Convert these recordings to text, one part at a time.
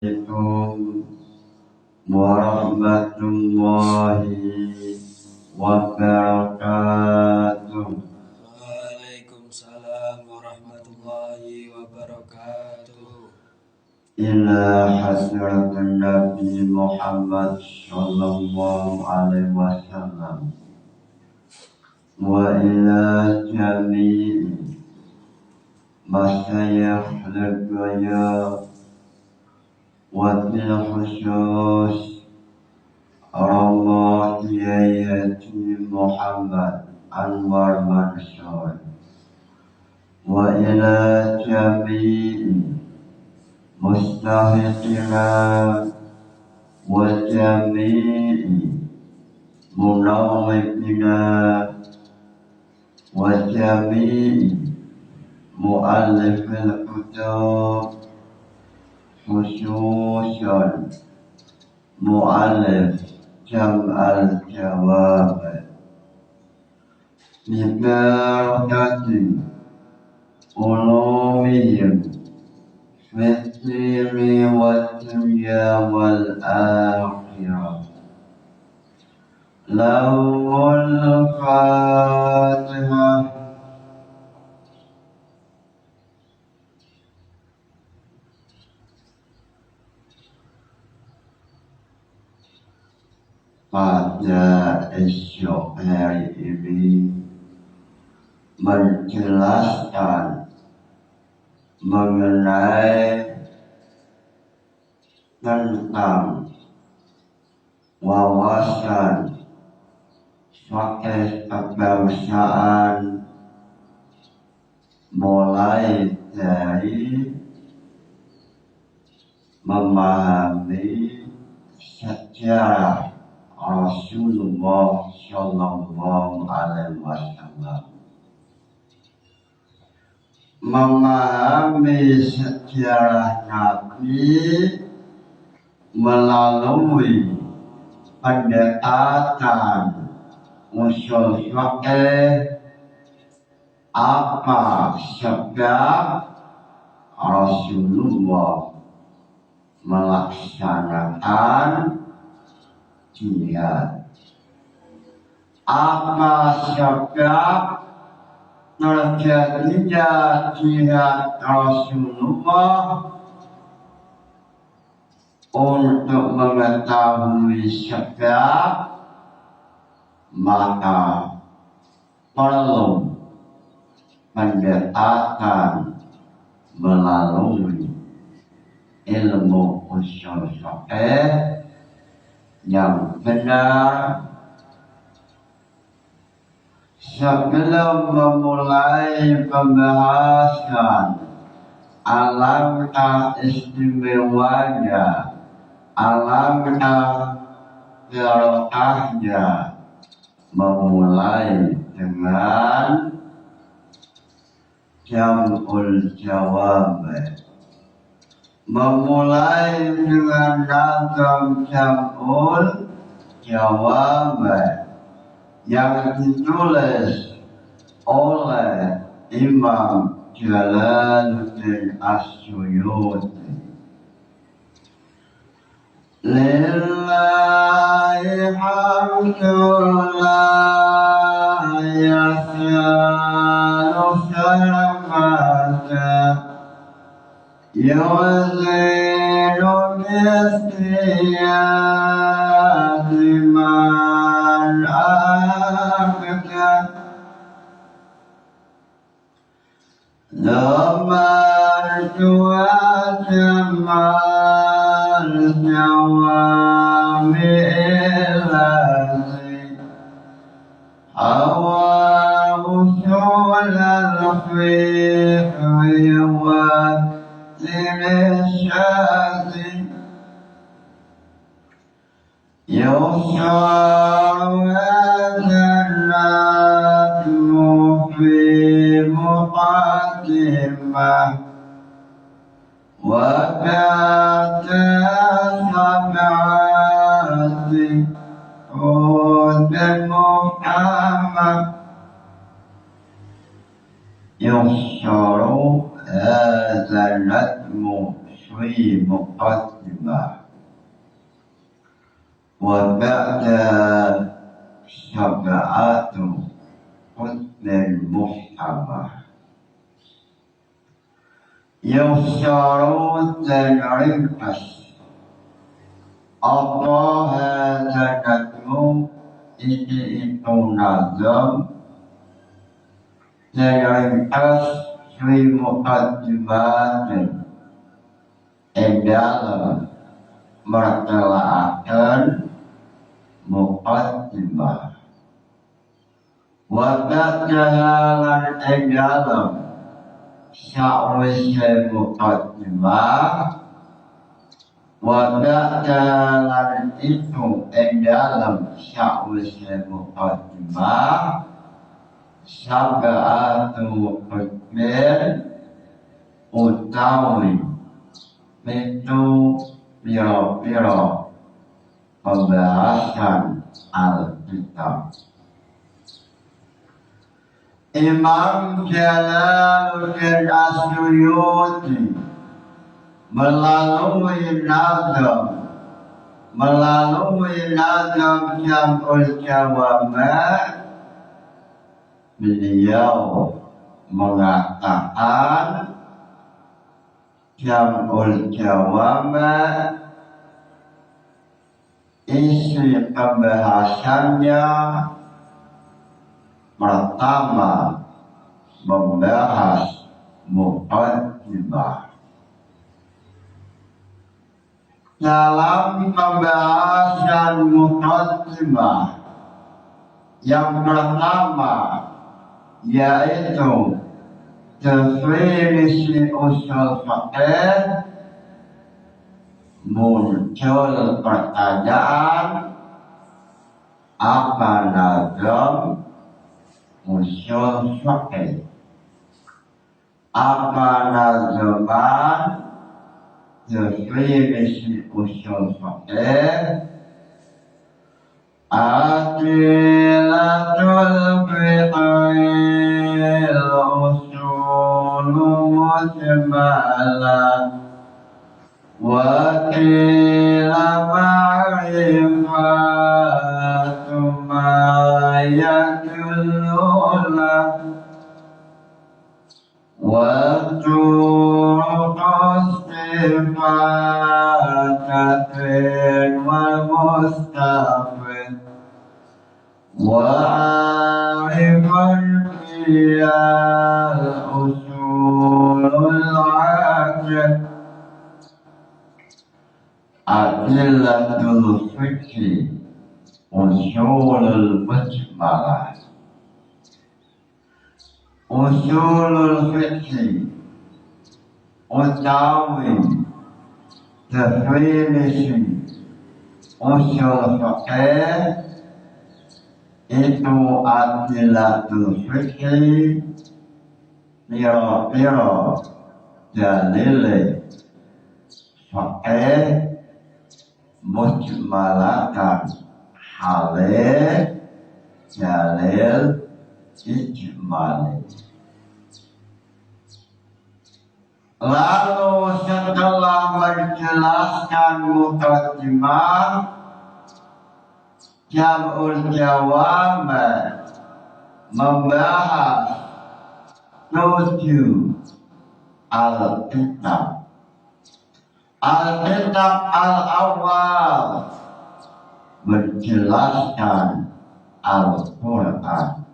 Assalamualaikum warahmatullahi wabarakatuh. Waalaikumsalam warahmatullahi wabarakatuh. Ila hadratin Nabi Muhammad sallallahu alaihi wasallam wa ila jami'i masyayikh al-gaya wa bil khusus Allah Kiai Muhammad Anwar Mansur wa ila jami'i mustahiqina wa jami'i munawwibina wa jami'i mu'allifil kutub khususan mu'allif jam'al jawab bibarakati ulumihim fitri wa dunya wal akhirah. Lahul Fatihah. Pada esok hari ini menjelaskan mengenai tentang wawasan fakih kebangsaan mulai dari memahami sejarah Rasulullah Sallallahu Alaihi Wasallam, memahami sejarah Nabi melalui pendekatan usul fikih. Apa sebab Rasulullah melaksanakan jihad? Apa sebab terjadinya jihad Rasulullah? Untuk mengetahui sebab, maka perlu pendekatan melalui ilmu usul fikih yang benar. Sebelum memulai pembahasan alangkah istimewanya, alangkah barokahnya memulai dengan jam'ul jawab, memulai dengan nazam jam'ul jawab yang ditulis oleh Imam Jalaluddin As-Suyuti. Lillahi hamdulillah yasalu salamata yuzilu bistiyati man akta Zamartu ajamal nyawami ilasi Awa usul al-fiqhi wa zimishati Yusawazanat mufi muqaddimah wa kata sab'ati dan Muhammad yusharu zanat mufi muqaddimah wa ba'da syaba'atu husnul muhtamah yusyaru tan'rikas Allah zakatmu itu nazam tan'rikas fi muqaddimatin dalam mertelaakan muqaddimah wa ta'ala dalam sya'wis muqaddimah wa ta'ala itu dalam sya'wis muqaddimah sab'atu hukmin utawi itu biro-biro pembahasan Alkitab. Imam Jalaluddin As-Suyuti melalui nazam Jam'ul Jawami' beliau mengatakan Jam'ul Jawami' isi pembahasannya pertama membahas muqaddimah. Dalam pembahasan muqaddimah yang pertama yaitu definisi usul fiqh, muncul pertanyaan apa nazam usul fiqh, apa nazaman definisi usul fiqh. Adilatul fiqhil usulu mujmalah wa qila ma'rifatu ma yadullulah wa turuqus sifatatin wa mustafid wa'arifan fiyal usulul ajad. Adilatul fiqhi usulul mujmalah. Usulul fiqhi utawi definisi usul fiqh itu adilatul fiqhi piro-piro dalile fiqh mujmalatan halil dalil ijmali. Lalu setelah menjelaskan muqaddimah, Jam'ul Jawami' membahas 7 Alkitab. Alkitab al-awwal menjelaskan Al-Quran.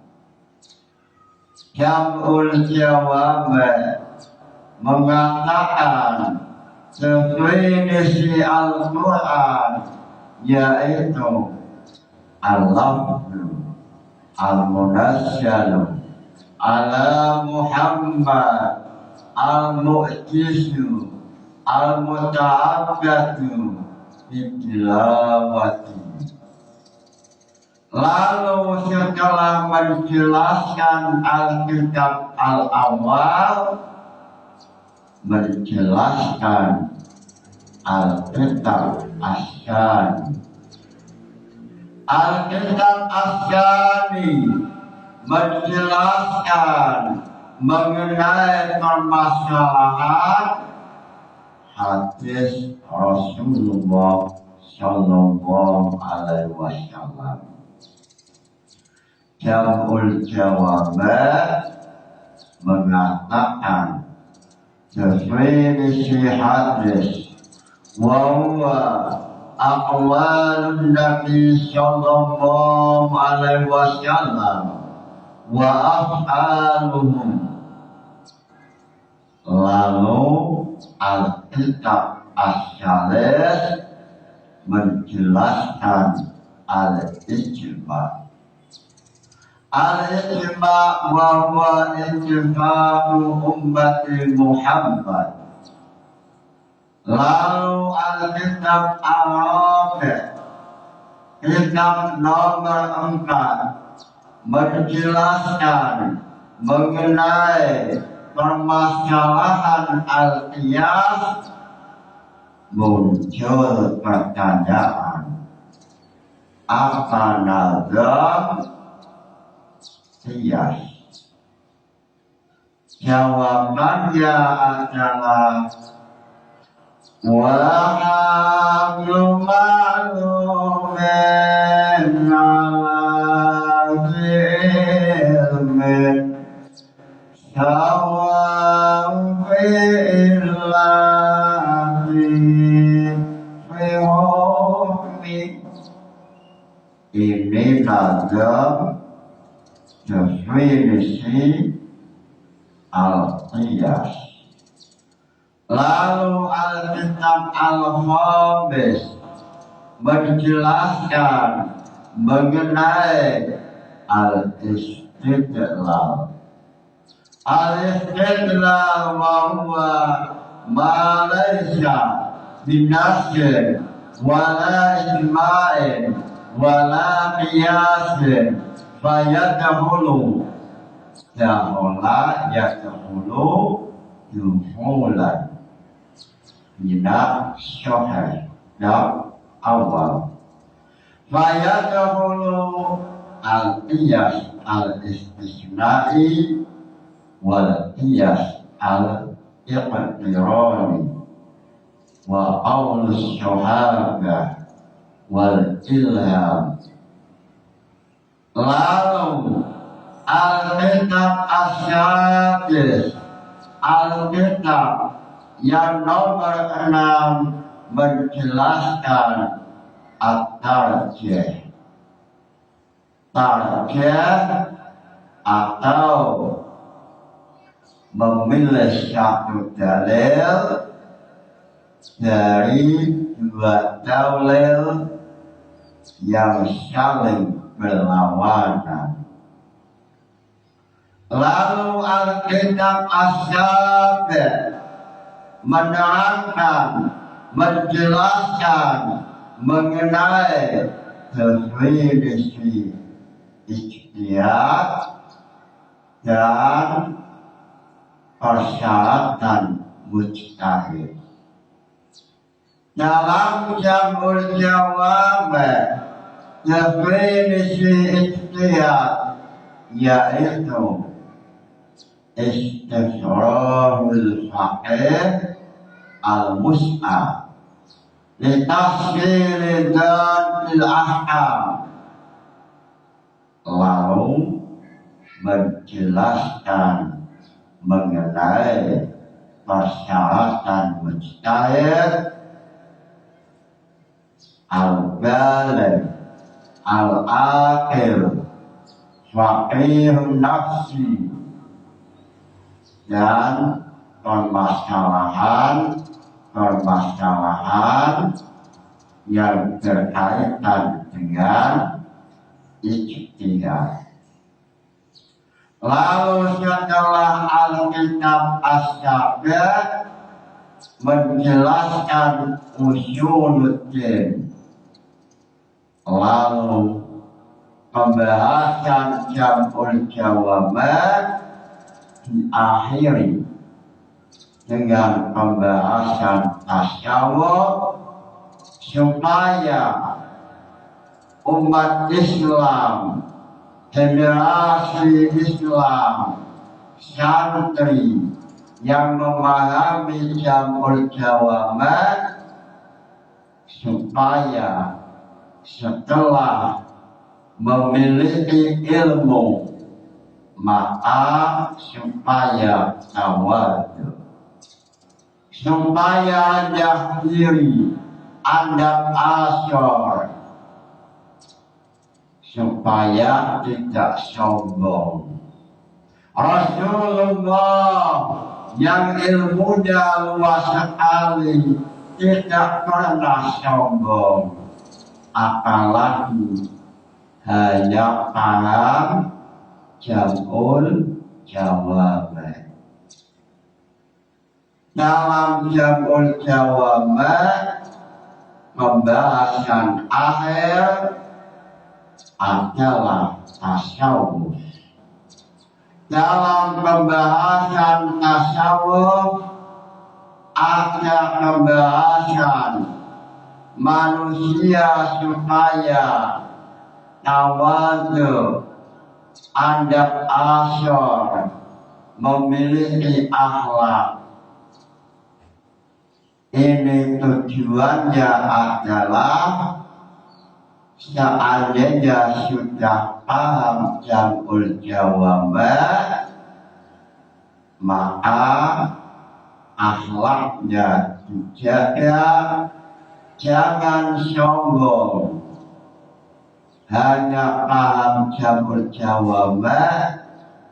Jam'ul Jawami' mengatakan definisi Al-Quran yaitu al-lafzu al-munazzalu ala Muhammad al-mu'jizu al-muta'abbadu bitilawati. Lalu setelah menjelaskan Alkitab al-awwal, menjelaskan Alkitab as-sani. Alkitab as-sani menjelaskan mengenai permasalahan hadis Rasulullah Sallallahu Alaihi Wasallam. Jamul Jawabat mengatakan definisi hadis bahwa aqwalun Nabi Sallallahu Alaihi Wasallam wa af'aluhum. Lalu Alkitab As-Salih menjelaskan al-ijma. Al-ijma wa huwa ijma'u ummati Muhammad. Lalu Alkitab Al-Rabi' kitab nomor 4 menjelaskan mengenai permasalahan al-qiyas. Muncul pertanyaan, apa nazam qiyas? Jawabannya adalah wa'amlu ma'lumin ala ilmin sawa'u ini nazam definisi al-qiyas. Lalu Alkitab Al-Khamis menjelaskan mengenai al-istidlal. Al-istidlal bahwa ma laysa binasir wala ijma'in wala qiyasin fayadkhulu dakhala yadkhulu duhulan minat syahar dan awal fayadkhulu al-qiyas al-istisna'i wal qiyas al-iqtirani wa qaulus syahada wal ilham. Lalu Alkitab As-Sadis, Alkitab yang nomor 6 menjelaskan at-tarjih. Tarjih atau memilih satu dalil dari dua dalil yang saling berlawanan. Lalu Alkitab As-Sabi' menerangkan, menjelaskan mengenai definisi ijtihad dan persyaratan mujtahid. Dalam Jamul Jawabat definisi ijtihad yaitu istishrahul faqih al-mus'ab litafsir dhatil ahkam. Lalu menjelaskan mengenai persyaratan mujtahid al-baligh al-aqil faqihun nafsi dan permasalahan yang berkaitan dengan ijtihad. Lalu setelah Alkitab As-Sabi' menjelaskan usuluddin, lalu pembahasan Jamul Jawabat diakhiri dengan pembahasan tasawuf supaya umat Islam, generasi Islam, santri yang memahami Jamul Jawabat supaya setelah memiliki ilmu maka supaya tawadu, supaya diri adab asor, supaya tidak sombong. Rasulullah yang ilmunya luas sekali tidak pernah sombong, apalagi hanya paham jamul jawab. Dalam jamul jawab pembahasan akhir adalah tasawuf. Dalam pembahasan tasawuf ada pembahasan manusia supaya tawadu, adab asor, memiliki akhlak. Ini tujuannya adalah seandainya sudah paham jamul jawab, maka akhlaknya dijaga, jangan sombong. Hanya paham jamul jawab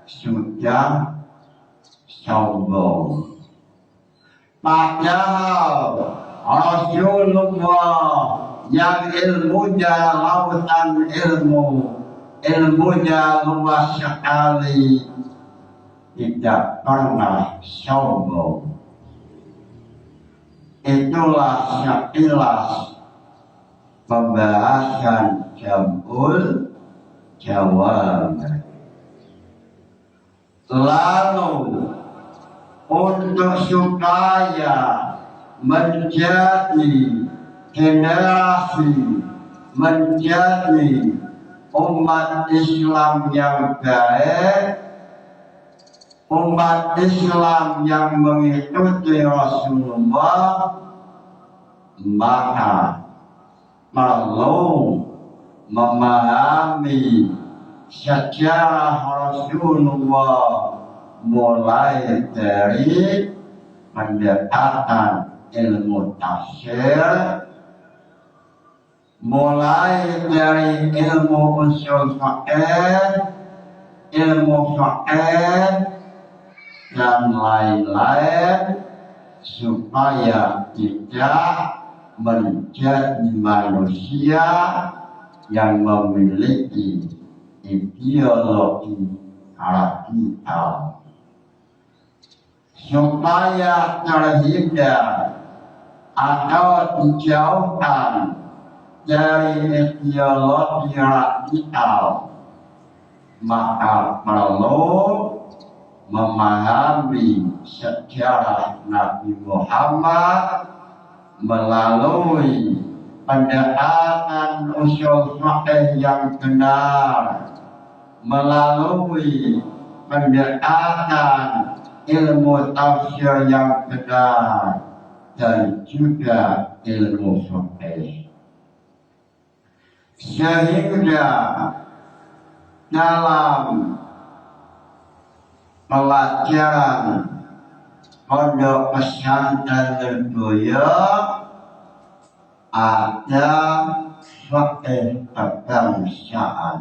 sudah sombong. Padahal Rasulullah yang ilmunya lautan ilmu, ilmunya luas sekali, tidak pernah sombong. Itulah sekilas pembahasan jamul jawab. Lalu untuk supaya menjadi generasi, menjadi umat Islam yang baik, umat Islam yang mengikuti Rasulullah, maka perlu memahami sejarah Rasulullah mulai dari pendekatan ilmu tafsir, mulai dari ilmu usul fiqh, ilmu fiqh dan lain-lain, supaya tidak menjadi manusia yang memiliki ideologi radikal, supaya terhindar atau dijauhkan dari ideologi radikal, maka perlu memahami sejarah Nabi Muhammad melalui pendekatan usul fiqh yang benar, melalui pendekatan ilmu tafsir yang benar, dan juga ilmu fiqh. Sehingga dalam pelajaran pondok pesantren Lirboyo ada fiqh kebangsaan.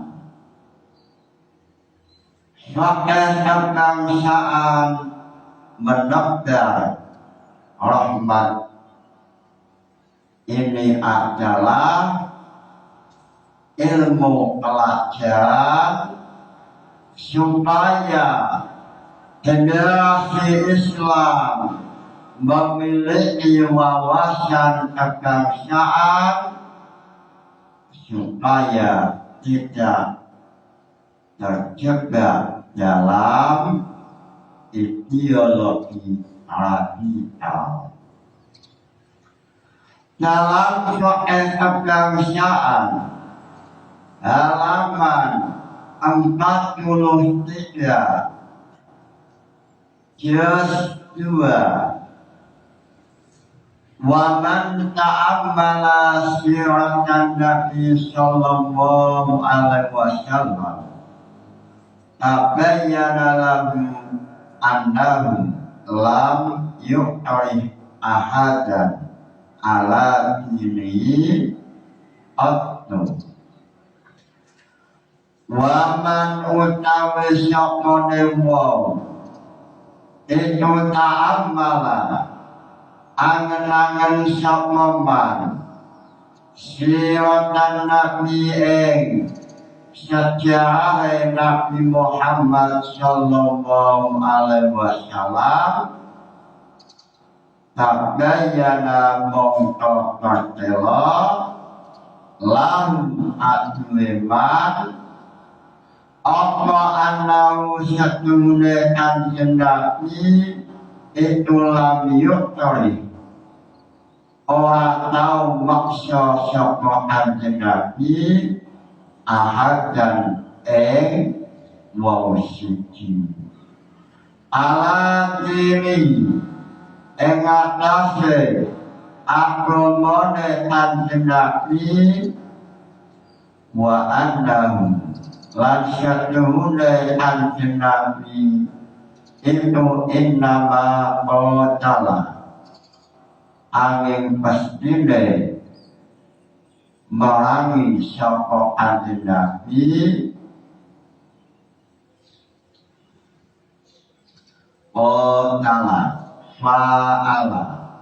Fiqh kebangsaan menegak rahmat. Ini adalah ilmu pelajaran supaya generasi Islam memiliki wawasan kebangsaan, supaya tidak terjebak dalam ideologi radikal. Dalam fiqh kebangsaan halaman 43 juz 2 Wa man ta'ammala siratan Nabi sallallahu alaihi wasallam tabayyana lahu annahu lam yu'rif ahadan ala dinihi atnu. Wa man utawi sapa wong itu ta'ammala angen-angen sapa man siratan Nabi ing sejarah Nabi Muhammad sallallahu alaihi wasallam tabayyana mongko katela lam adleman apa anau satune kanjeng Nabi itu lam yuktori orang tahu maksa sapa kanjeng Nabi ahad dan wong siji ala dini ing atase agamane kanjeng Nabi wa annahu lan syatuhune kanjeng Nabi itu innama qatala angin pastine merangi sapa kanjeng Nabi qatala fa'ala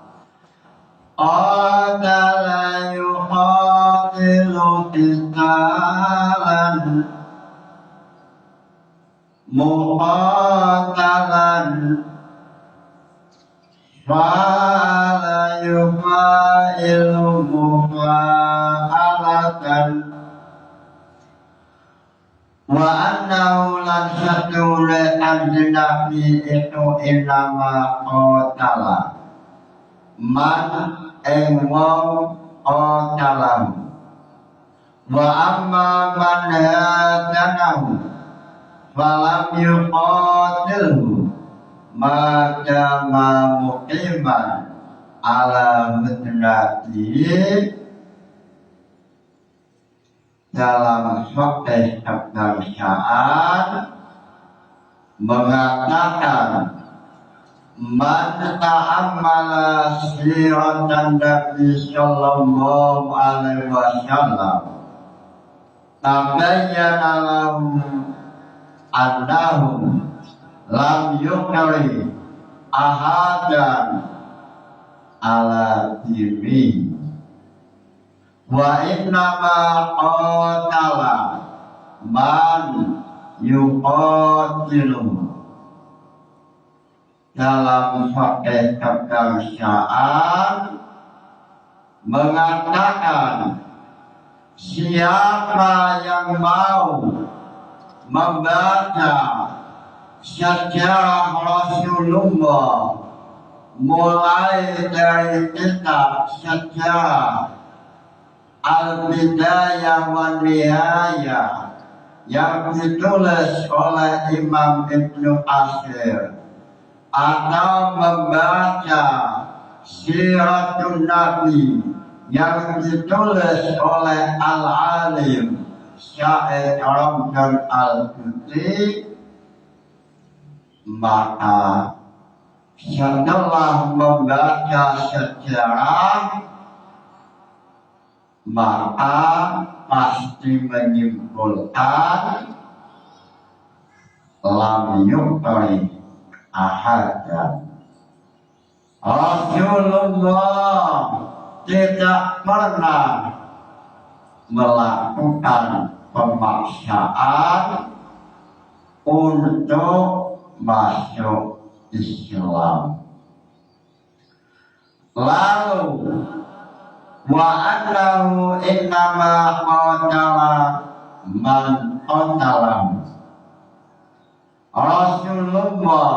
qatala yuqatilu qitalan muqatalan fa'ala yufa'ilu muqa'alatan wa annahu lan syatule kanjeng Nabi itu inama qatala man ing wong qatalahu wa amma man hadanahu falam yuqatilhu maka muqiman ala mutnati dalam sahih kebangsaan mengatakan man ta'ammala siratan Nabi sallallahu alaihi wasallam tabayyana lahu annahum lam yukari ahadan ala dini wa innama qatala man yuqatilu dalam fakih kebangsaan mengatakan siapa yang mau membaca sejarah Rasulullah mulai dari kitab sejarah Al-Bidayah wa Nihayah yang ditulis oleh Imam Ibnu Katsir atau membaca Siratun Nabi yang ditulis oleh Al-Alim Syekh Ramdan Al-Buti, maka setelah membaca sejarah maka pasti menyimpulkan lam yukari ahadan. Rasulullah tidak pernah melakukan pemaksaan untuk masuk Islam. Lalu wa annahu innama qatala man qatalahu. Rasulullah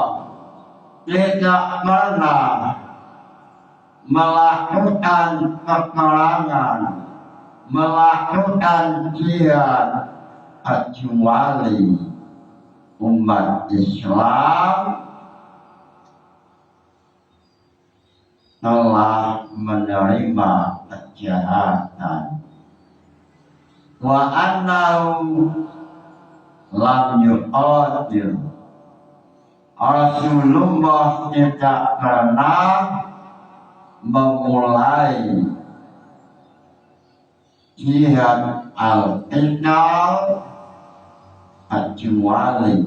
tidak pernah melakukan peperangan, melakukan jihad kecuali umat Islam telah menerima kejahatan. Wa annahu lam yuqatil. Rasulullah tidak pernah memulai jihad al-qital kecuali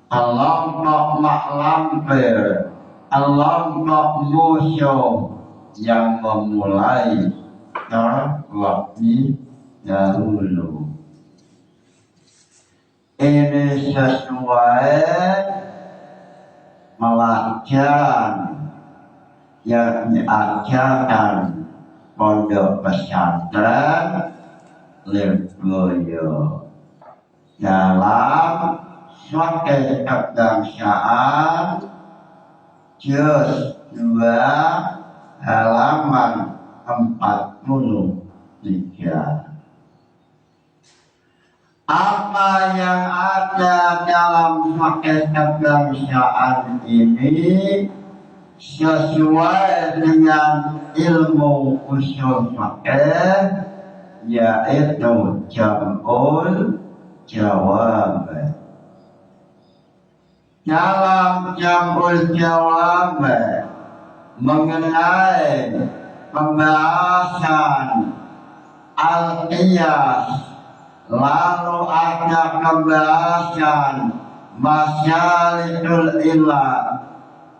kelompok maklampir, kelompok musuh yang memulai terlebih dahulu. Ini sesuai pelajaran yang diajarkan pondok pesantren Lirboyo dalam suatu kebangsaan juz 2 halaman 43. Apa yang ada dalam suatu kebangsaan ini sesuai dengan ilmu usul fikih, yaitu jam'ul jawab. Dalam jam'ul jawab mengenai pembahasan al-qiyas, lalu ada pembahasan masyalikul ilah.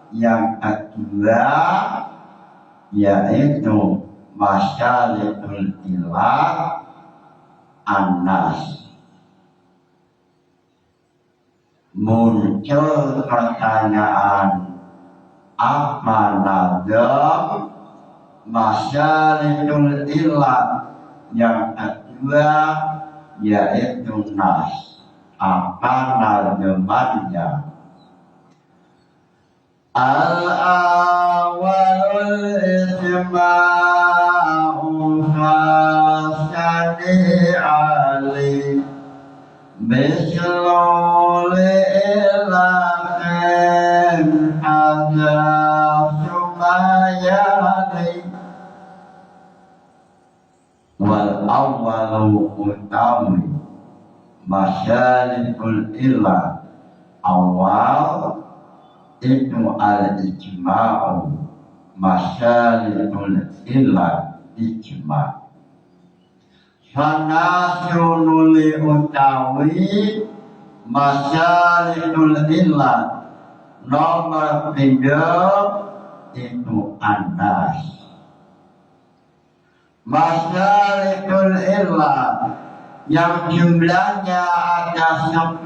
Yang kedua yaitu masyalikul ilah an-nas. Muncul pertanyaan, apa nazam masyalikul ilah yang kedua yaitu nas? Apa nazamannya? Al-awwalul ijma'u fasani ali mislu li'ilaqin hadha sumayani. Wal awwalu utawi masyalikul ilah awal itu al-ijma'u, masyalikul ilah ijma'. Fanasyunu li utawi masyalikul ilah nomor 3 itu anas. Masyalikul ilah yang jumlahnya ada 10,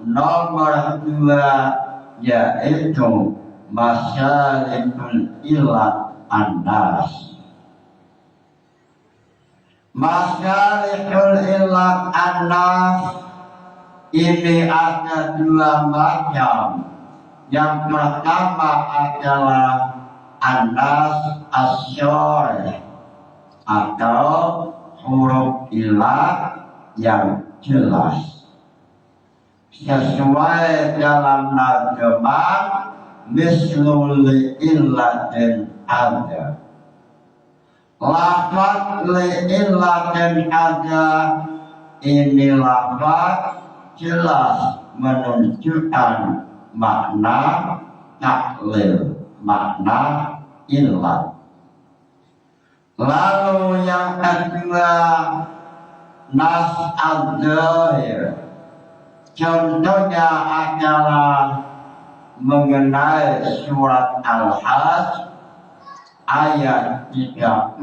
nomor 2 yaitu masyalikul ilah an-nas. Masyalikul ilah an-nas ini ada 2 macam. Yang pertama adalah an-nas as-syarih atau huruf ilah yang jelas sesuai dalam nazaman mislul illatin ada. Lafaz illatin ada ini lafaz jelas menunjukkan makna taklil, makna illat. Lalu yang kedua nas al-zahir, contohnya adalah mengenai surat Al-Hajj ayat 39.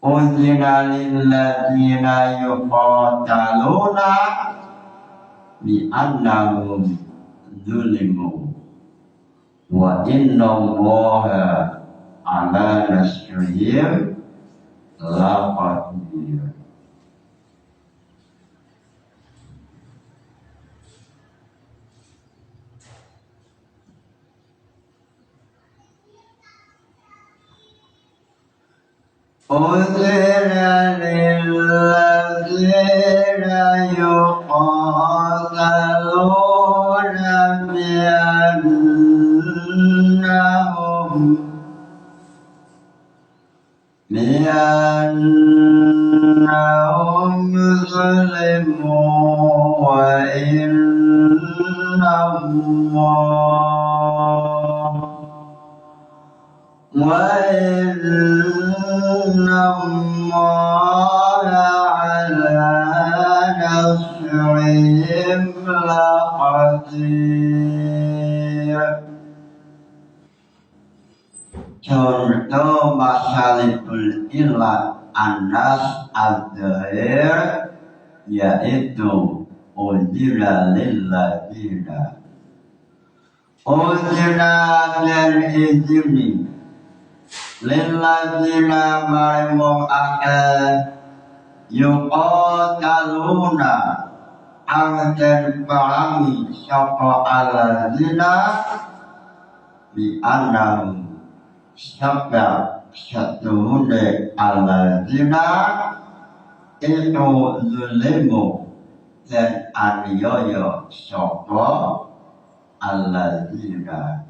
Uzina lilladzina yuqataluna bi'annahum zulimu wa inna Allaha ala nasrihim laqadir. Uzina lilladzina yuqataluna bi'annahum بأنهم ظلموا وإن الله على نصرهم لقدير. Contoh masalahul ilah anas al-dhahir yaitu ujira lilladzina ujira dan izini lilladzina marimong akan yuqataluna angten parangi sapa alladzina bi annahum sabab satuhune alladzina itu zulimu dan aniaya sapa alladzina.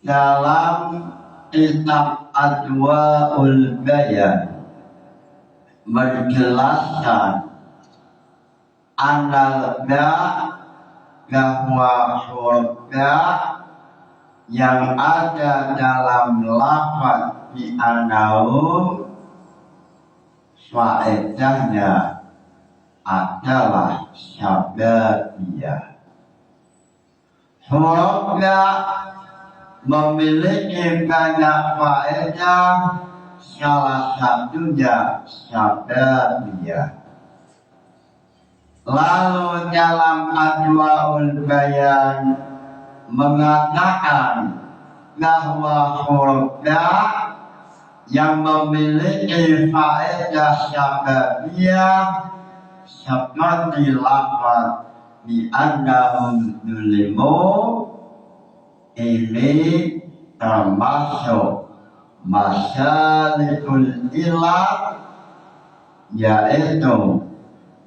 Dalam kitab Adwaul Bayan menjelaskan analga bahwa surga yang ada dalam lafaz di anaum faedahnya adalah syababiyah. Surga memiliki banyak faedah, salah satunya syababiyah. Lalu dalam Adwaul Bayan mengatakan bahwa surga yang memiliki faedah syababiyah seperti lafaz bi annahum zulimu ini termasuk masalikul ilah, yaitu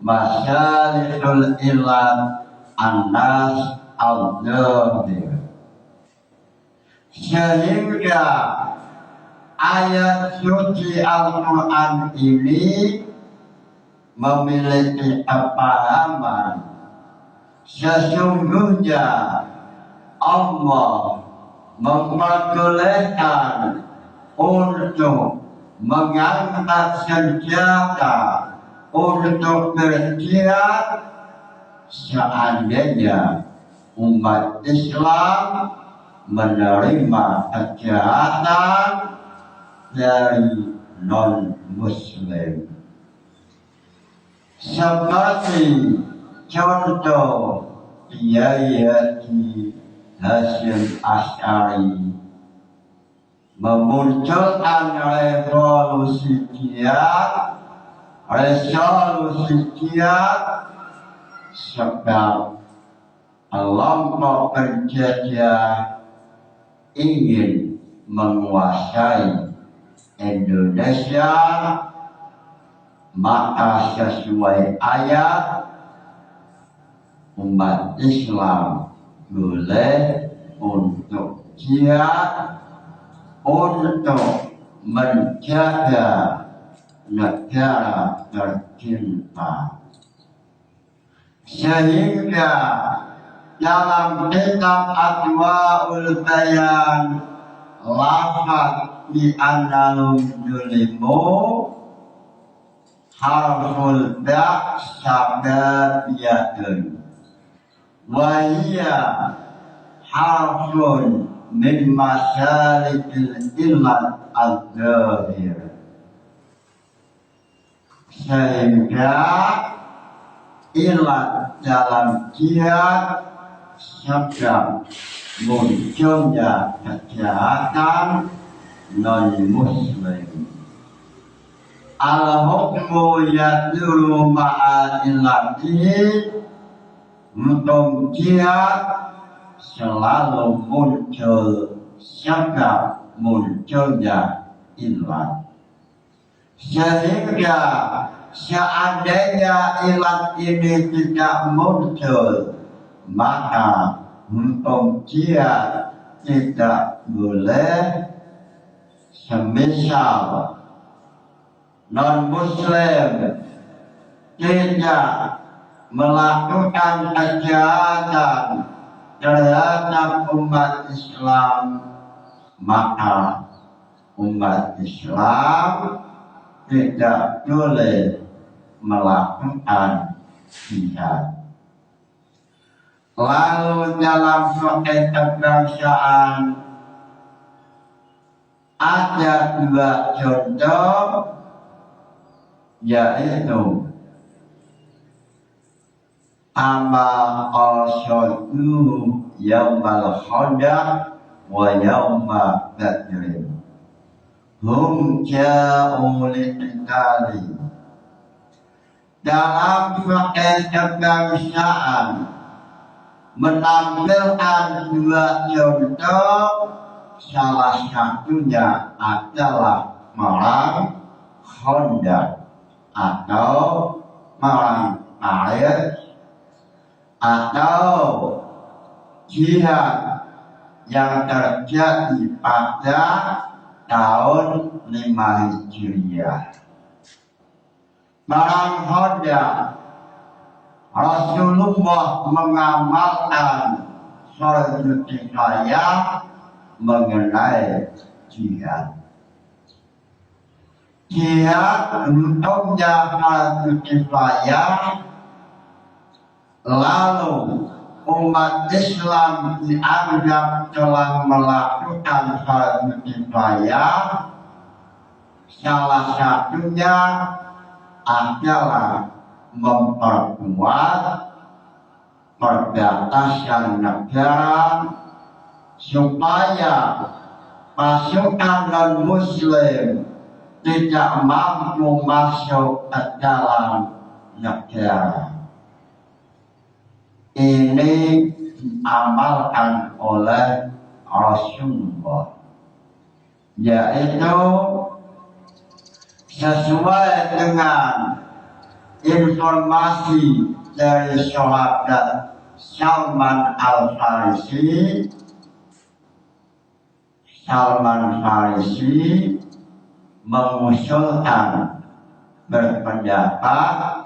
masalikul ilah anas al-dhahir. Sehingga ayat suci Al-Quran ini memiliki kepahaman sesungguhnya Allah memperbolehkan untuk mengangkat senjata untuk berjihad seandainya umat Islam menerima kejahatan dari non-Muslim. Seperti contoh Kiai Haji Hasyim Asy'ari memunculkan resolusi jihad sebab kelompok penjajah ingin menguasai Indonesia, maka sesuai ayat umat Islam boleh untuk jihad untuk menjaga negara tercinta. Sehingga dalam kitab Adwaul Bayan lafaz bi annahum zulimu harful ba' sababiyatun wa hiya harfun min masalikil illat al-dhahir. Sehingga ilat dalam jihad sebab munculnya kejahatan non-Muslim. Al-hukmu yaduru ma'adilati, untuk jihad selalu muncul sebab munculnya ilat. Sehingga seandainya ilat ini tidak muncul, maka hukum jihad tidak boleh semisal non-Muslim tidak melakukan kejahatan terhadap umat Islam, maka umat Islam tidak boleh melakukan jihad. Lalu dalam fikih kebangsaan ada dua contoh, yaitu ama qasadu yaumal khandaq wa yauma badrin hum ja'u liqitali. Dalam fikih kebangsaan menampilkan dua contoh, salah satunya adalah perang Khandaq atau perang Air atau jihad yang terjadi pada tahun 5 Hijriah. Perang Khandaq, Rasulullah mengamalkan suatu kifayah mengenai jihad. Jihad untuknya suatu kifayah, lalu umat Islam dianggap telah melakukan suatu kifayah. Salah satunya adalah memperkuat perbatasan negara supaya pasukan non-Muslim tidak mampu masuk ke dalam negara. Ini diamalkan oleh Rasulullah, yaitu sesuai dengan informasi dari sahabat Salman Al-Farisi. Salman Farisi mengusulkan berpendapat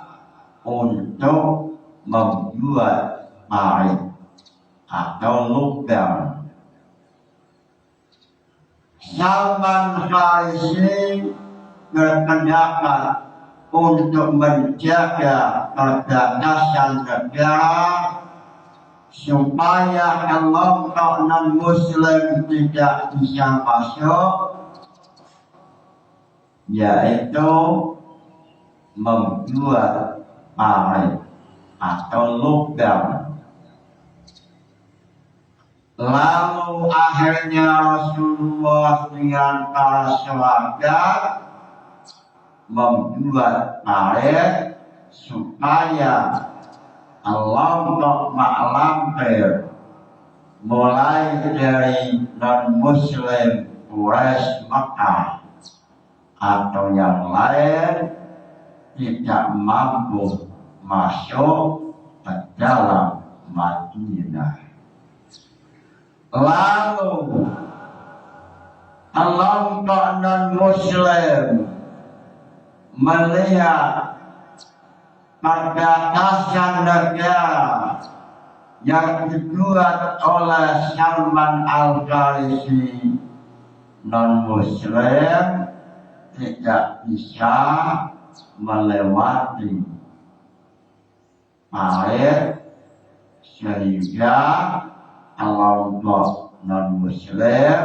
untuk membuat parit atau lubang. Salman Farisi berpendapat untuk menjaga perbatasan negara supaya kelompok non-Muslim tidak bisa masuk, yaitu membuat parit atau lubang. Lalu akhirnya Rasulullah dengan para sahabat membuat parit supaya kelompok maklampir mulai dari non-Muslim Quraisy Makkah atau yang lain tidak mampu masuk ke dalam Madinah. Lalu kelompok non-Muslim melihat perbatasan negara yang dibuat oleh Salman Al-Farisi, non-Muslim tidak bisa melewati parit, sehingga kelompok non-Muslim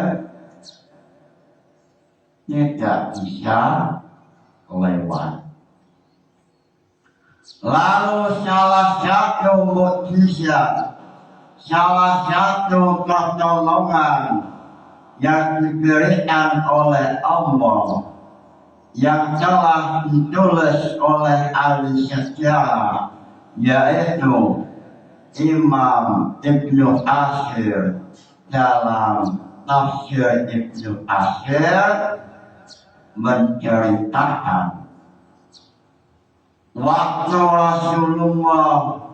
tidak bisa lewat. Lalu salah satu mukjizat, salah satu pertolongan yang diberikan oleh Allah yang telah ditulis oleh ahli sejarah, yaitu Imam Ibnu Katsir dalam tafsir Ibnu Katsir menceritakan waktu Rasulullah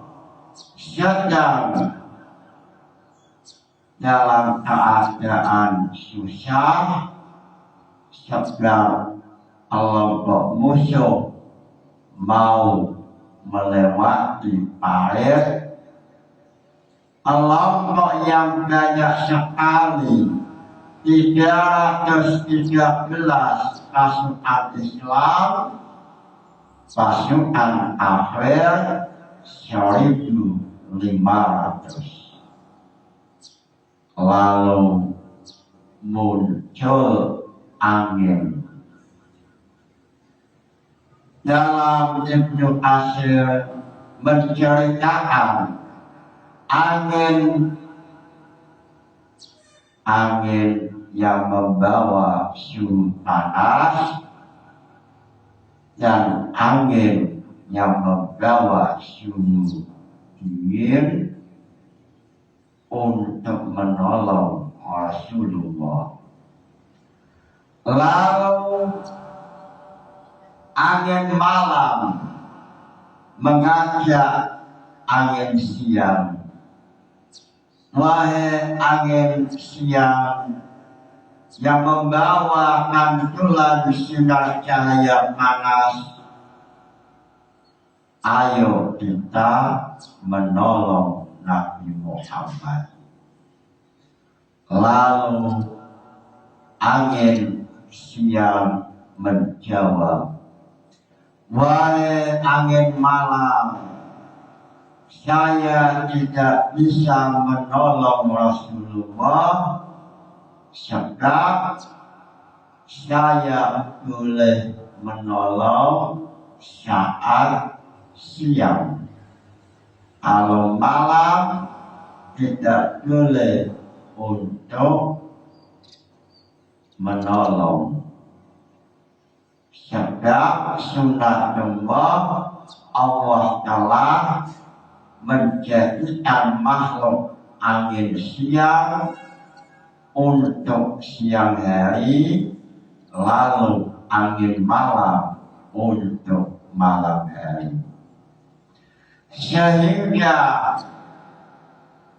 sedang dalam keadaan susah, sebab kelompok musuh mau melewati parit, kelompok yang banyak sekali 313 pasukan Islam, pasukan kafir 1.500. Lalu muncul angin. Dalam Ibnu Katsir menceritakan angin yang membawa suhu panas dan angin yang membawa suhu dingin untuk menolong Rasulullah. Lalu angin malam mengajak angin siang. Wahai angin siang yang membawa pantulan sinar cahaya panas, ayo kita menolong Nabi Muhammad. Lalu angin siang menjawab, wahai angin malam, saya tidak bisa menolong Rasulullah sebab saya boleh menolong saat siang. Kalau malam tidak boleh untuk menolong. Sebab sunatullah Allah telah menjadikan makhluk angin siang untuk siang hari, lalu angin malam untuk malam hari. Sehingga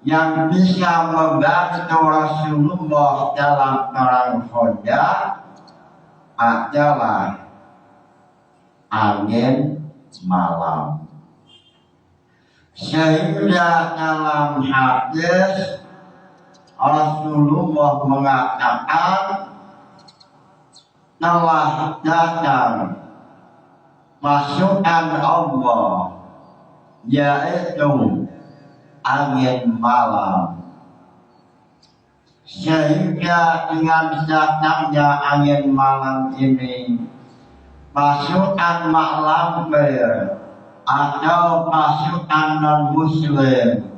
yang bisa membantu Rasulullah dalam perang Khandaq adalah angin malam. Sehingga dalam hadis Rasulullah mengatakan telah datang pasukan Allah, yaitu angin malam. Sehingga dengan datangnya angin malam ini, pasukan maklampir atau pasukan non-muslim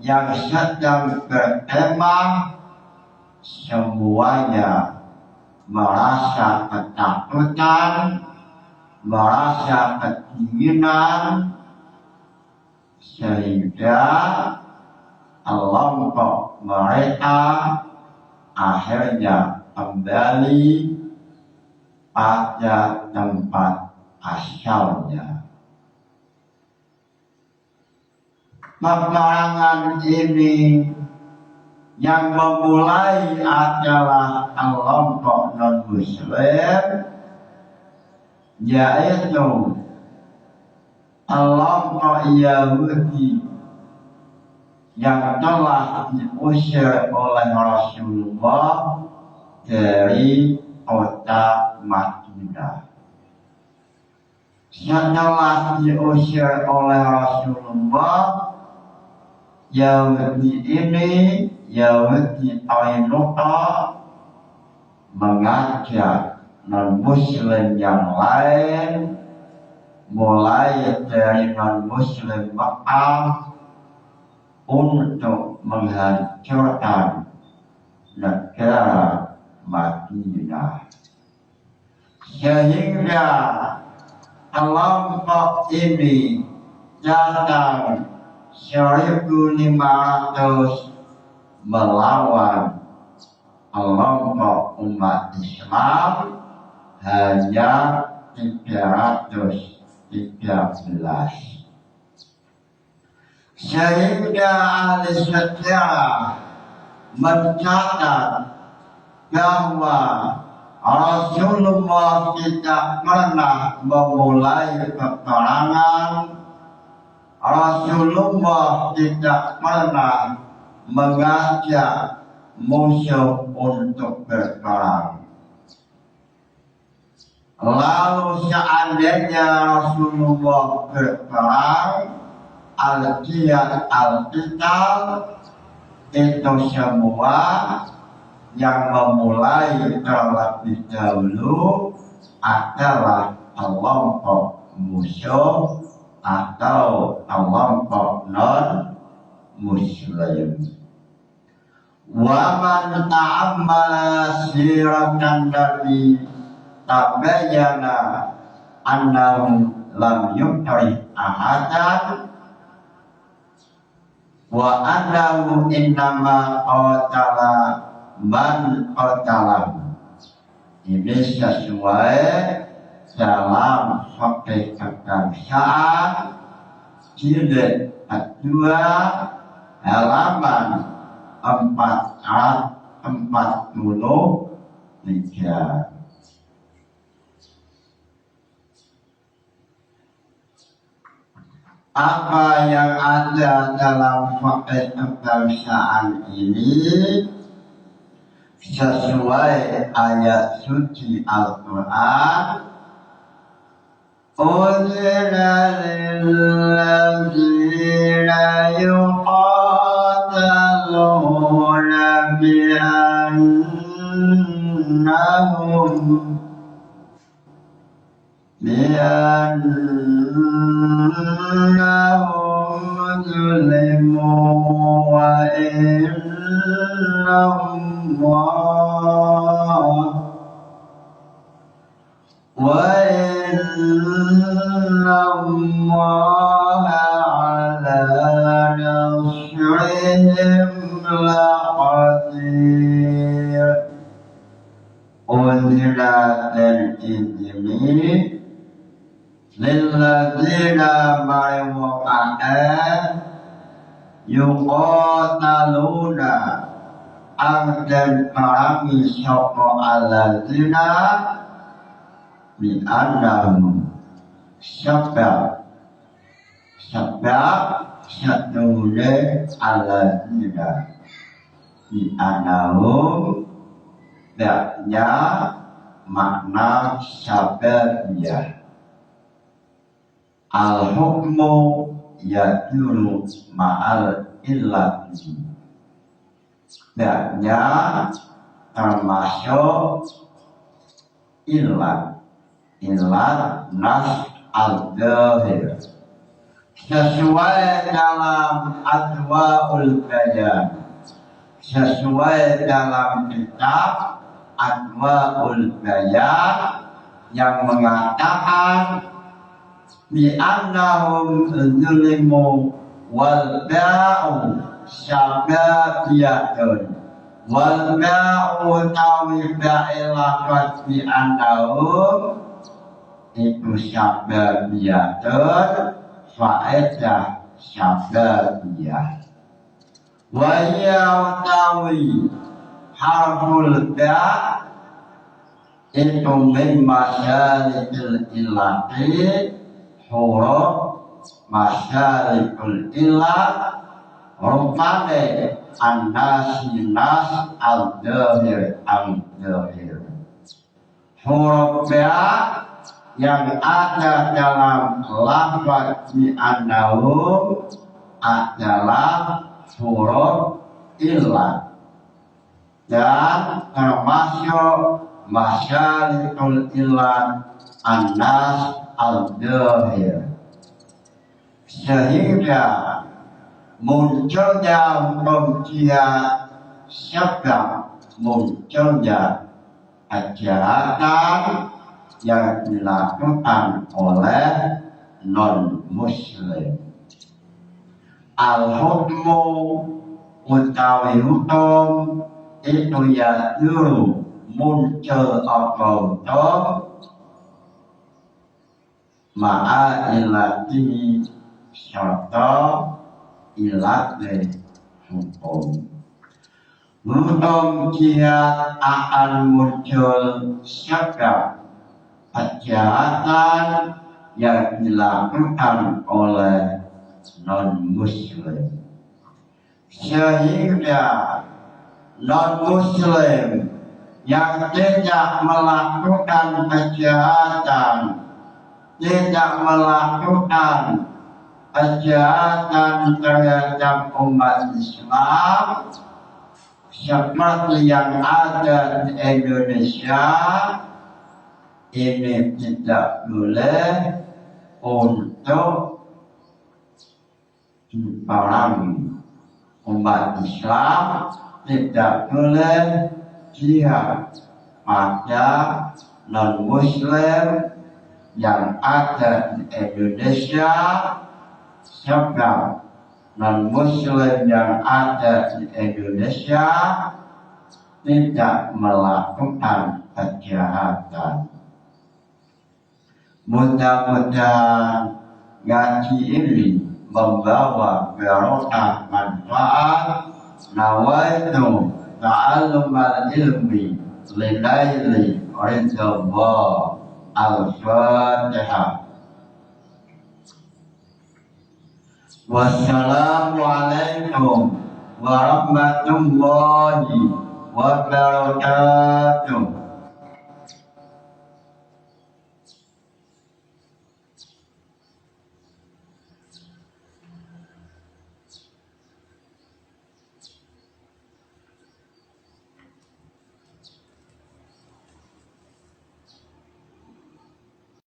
yang sedang berkemah semuanya merasa ketakutan, merasa kedinginan, sehingga kelompok mereka akhirnya kembali pada tempat asalnya. Peperangan ini yang memulai adalah kelompok non-muslim, yaitu kelompok Yahudi yang telah diusir oleh Rasulullah dari kota Madinah. Setelah diusir oleh Rasulullah, Yahudi ini, Yahudi Qainuqa, mengajak non-muslim yang lain, mulai dari non-muslim Mekah, untuk menghancurkan negara Madinah. Sehingga kelompok ini datang 1.500 melawan kelompok umat Islam hanya 313. Sehingga ahli sejarah mencatat bahwa Rasulullah tidak pernah memulai peperangan. Rasulullah tidak pernah mengajak musuh untuk berperang. Lalu seandainya Rasulullah berperang, al-jihad al-qital, itu semua yang memulai terlebih dahulu adalah kelompok musuh atau kelompok non muslim. Wa man ta'ammala siratan Nabi tabayyana annahu lam yukri ahadan wa annahu innama qatala man qatalahu. Ini sesuai dalam fikih kebangsaan jilid 2 halaman 443. Apa yang ada dalam fikih kebangsaan ini sesuai ayat suci Al-Quran. Uzina lilladzina yuqataluna biannahum zulimu wa inna Allaha ala nasrihim laqadir. Unzilatil izmi lilladzina ma'rifa'an yuqataluna dan kami sapa alladzina bi annahum sebab satune alladzina bi annahum daknya makna sababiyah. Al-hukmu yaduru ma'al illati. Daknya termasuk illat nas al-zahir sesuai dalam adwaul bayan, sesuai dalam kitab adwaul bayan yang mengatakan bi annahum zulimu wal ba'u syababiyatun wal ba'u tawiba'ilakat bi annahum itu syababiyatun faedah syababiyah wa yautawi harful ba' itu min masyalikil ilati huruf masyalikul ilat rupane an-nas al-dhahir huruf ba' yang ada dalam lafaz bi annahum adalah huruf ilat dan termasuk masyalikul ilat an-nas al-dhahir, sehingga munculnya mujizat sebab munculnya kejahatan yang dilakukan oleh non-muslim. Al-hukmu utawi hukum itu ya dulu muncul apa hukum ma'a ilatihi serta ilat hukum. Hukum jihad akan muncul segala kejahatan yang dilakukan oleh non-muslim, sehingga non-muslim yang tidak melakukan kejahatan, tidak melakukan kejahatan terhadap umat Islam seperti yang ada di Indonesia, ini tidak boleh untuk diperangi. Umat Islam tidak boleh jihad pada non-muslim yang ada di Indonesia, sebab non-muslim yang ada di Indonesia tidak melakukan kejahatan. Mudah-mudahan ngaji ini membawa barokah manfaat. Nawaitu ta'allumal ilmi lilaili ridallah. Al-Fatihah. Wassalamualaikum warahmatullahi wabarakatuh.